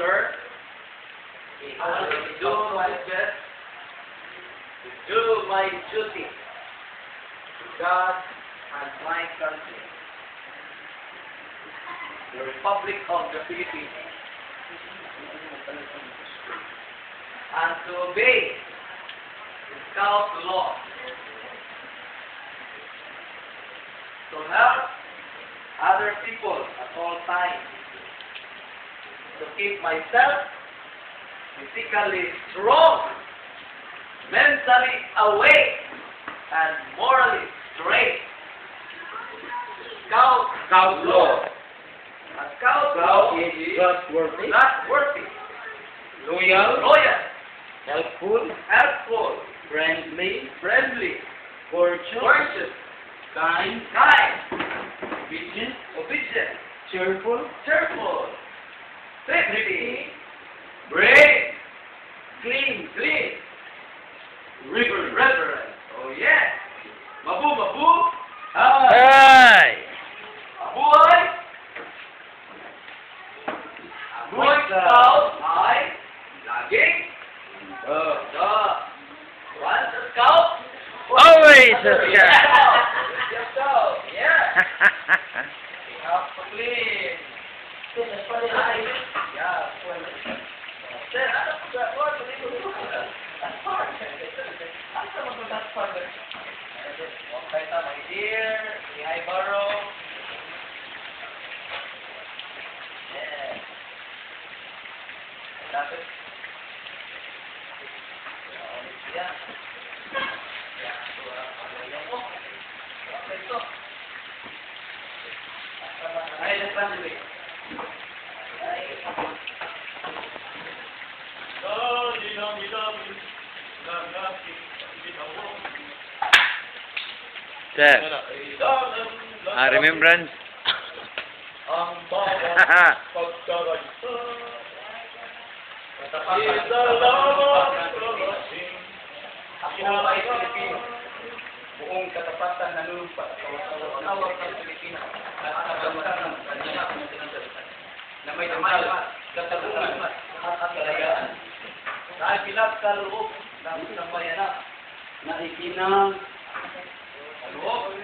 honor. I will do my best to do my duty to God and my country, the Republic of the Philippines, and to obey the Scout law, to help other people at all times, to keep myself physically strong, mentally awake, and morally straight. Scout law. A scout law is trustworthy, loyal, helpful, friendly, courteous, kind, obedient, cheerful, thrifty, brave, clean, reverent. Oh yeah. Mabu. Ay! Mabuhay. Mabuhay scout ay laging once a scout, Always a scout. Yes, scout. Yeah. We have to clean. Yeah. Then, ano po what? That's part. Ano naman po that part? Okay, my dear. Hi, Barrow. Yeah. That's it. Yeah. Okay, so. Ay, let's Sir, remembrance? Ang bawat pagkagaita isalamat kalasing Ako ay Pilipino. Buong katapatan na lupa tawag ng Pilipinas at katamatan ng kanya na may damal, kataguan at kalagaan. Dahil pinagkaloob ng isang bayanan na ikinang kaloob.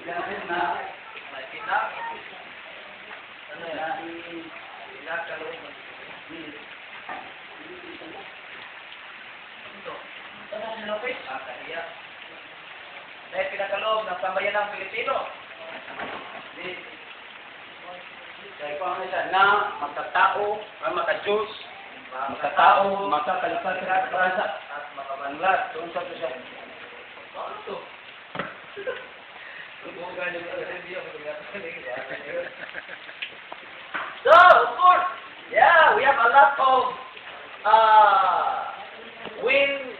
Dahil na pinagkaloob dahil pinakaloob ng sambayanang Pilipino. Dahil po ang isa na magkatao, makadiyos, magkatao, magkakalipat sa Pransa, at makabanlat. Doon sa siya. Ano ito? So, of course, yeah, we have a lot of win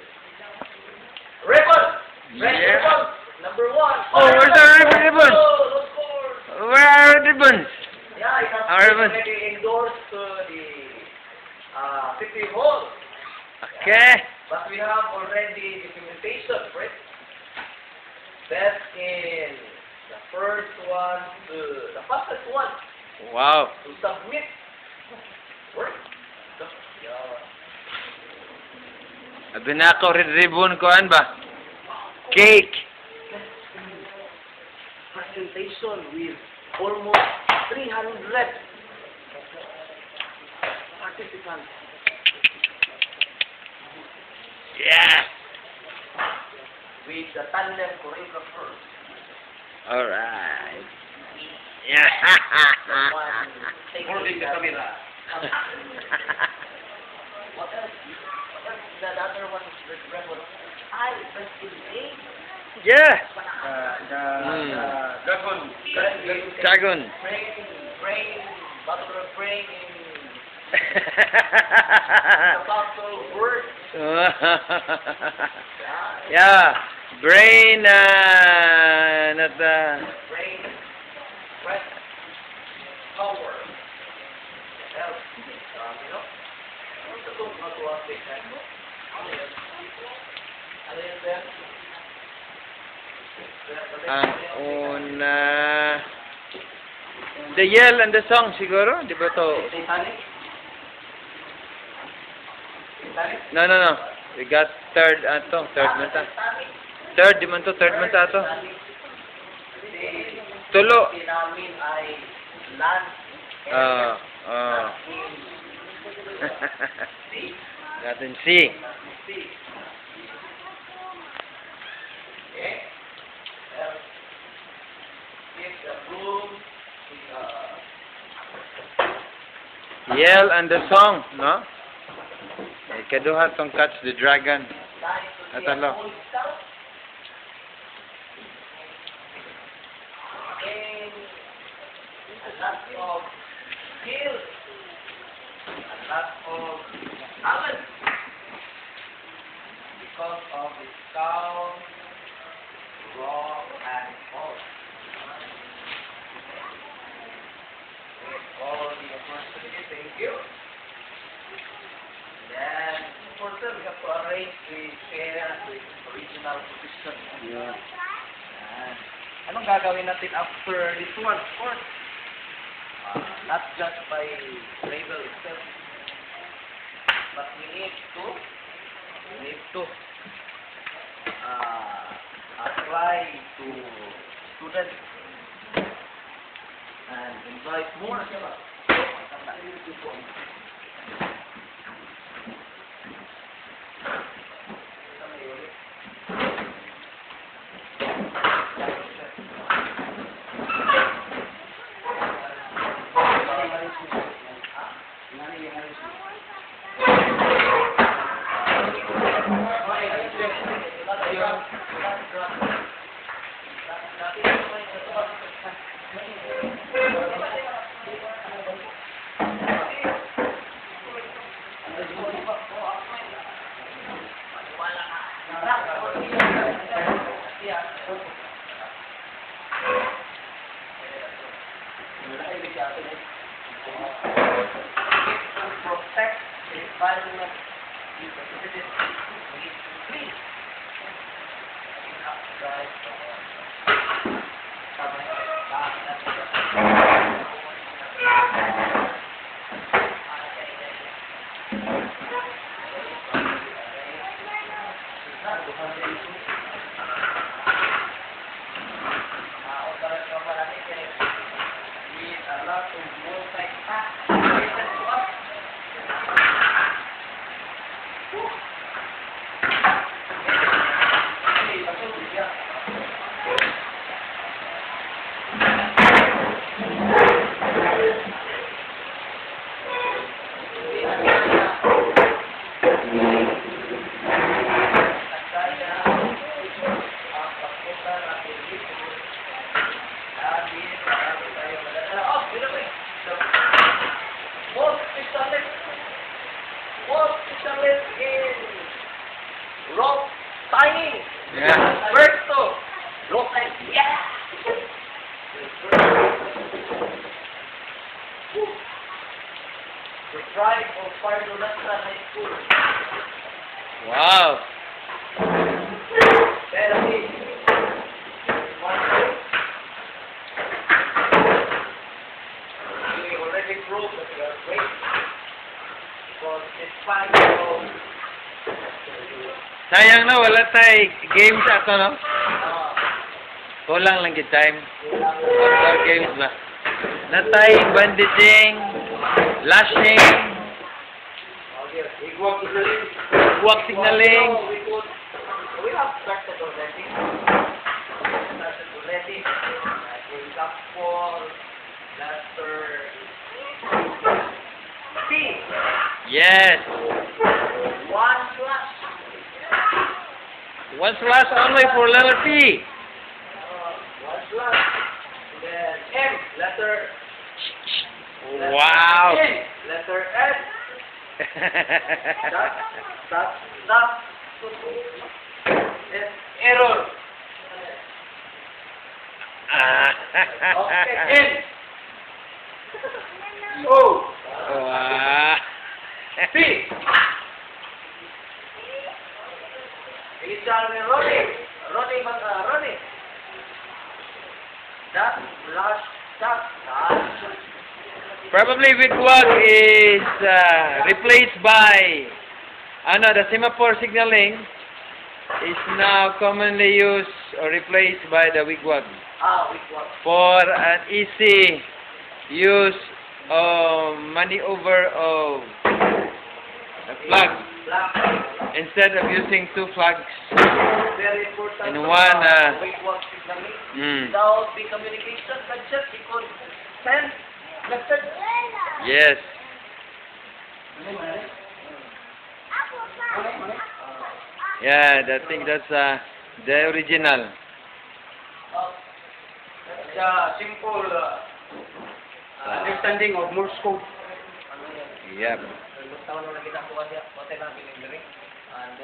ribbons. Red ribbons. Number 1. Oh, where's the ribbons? Of course. Where are the ribbons? Yeah, it has Our been ribbons. already endorsed to the City Hall. Okay. But we have already documentation for it. That's in the first one, the fastest one Wow. to submit work. Sabi na ako, red ribbon ko, ano ba? Cake. Presentation with almost 300 participants. Yeah. With the tandem choreographer. Alright. Yeah. Holding the camera. What else? The other one is the rebel. Best in aid. Yeah. Dragon. Dragon. Brain. Battle of brain in battle word. Yeah. Brain, not Brain. Breath. Power. Health. You know? Ano itong magawa sa example? Ano yun? Ano yun, sir? ang una The Yell and the Song siguro, di ba to? Titanic? Titanic? No. We got third man ta. Third di man to, third man ta to. Tulo. Namin ay land. Natin C. Yell and the Song, no? Ikaduha tong Catch the Dragon. Atalo. A lot of skills, a lot of talent, because of its calm, raw, and hot. With all the opportunity, thank you. Then, for sure, we have to arrange the share with original position. Yeah. Anong gagawin natin after this one? Of course, not just by label itself, but we need to apply to students and invite more. Protect the environment. Rock signing. Yeah. First to rock signing. Yeah. The tribe of Pardonasta High School. Wow. Therapy. We already proved that we are great. Because despite of Sayang na wala tay games ato no. Kulang lang gid time. Outdoor games ba? Natay bandaging, lashing, walk signaling. We have started already. Started already. Going up for letter C. Yes. One slash. One slash only for letter P. One slash. Then M. Letter. Wow. N. Letter S. Stop. Error. Okay. N. O. Wow. P. Initial ni Ronnie. Ronnie. That last Probably wigwag is replaced by the semaphore signaling is now commonly used or replaced by the wigwag for an easy use of maneuver of a flag instead of using two flags Very important. in one. Wigwag signaling. Mm, Without the communication, budget, he could send message. yes. Yeah, I think that's the original. It's a simple understanding of Morse code. Yep. Taon na kita kuha dia, hotel na pinili. And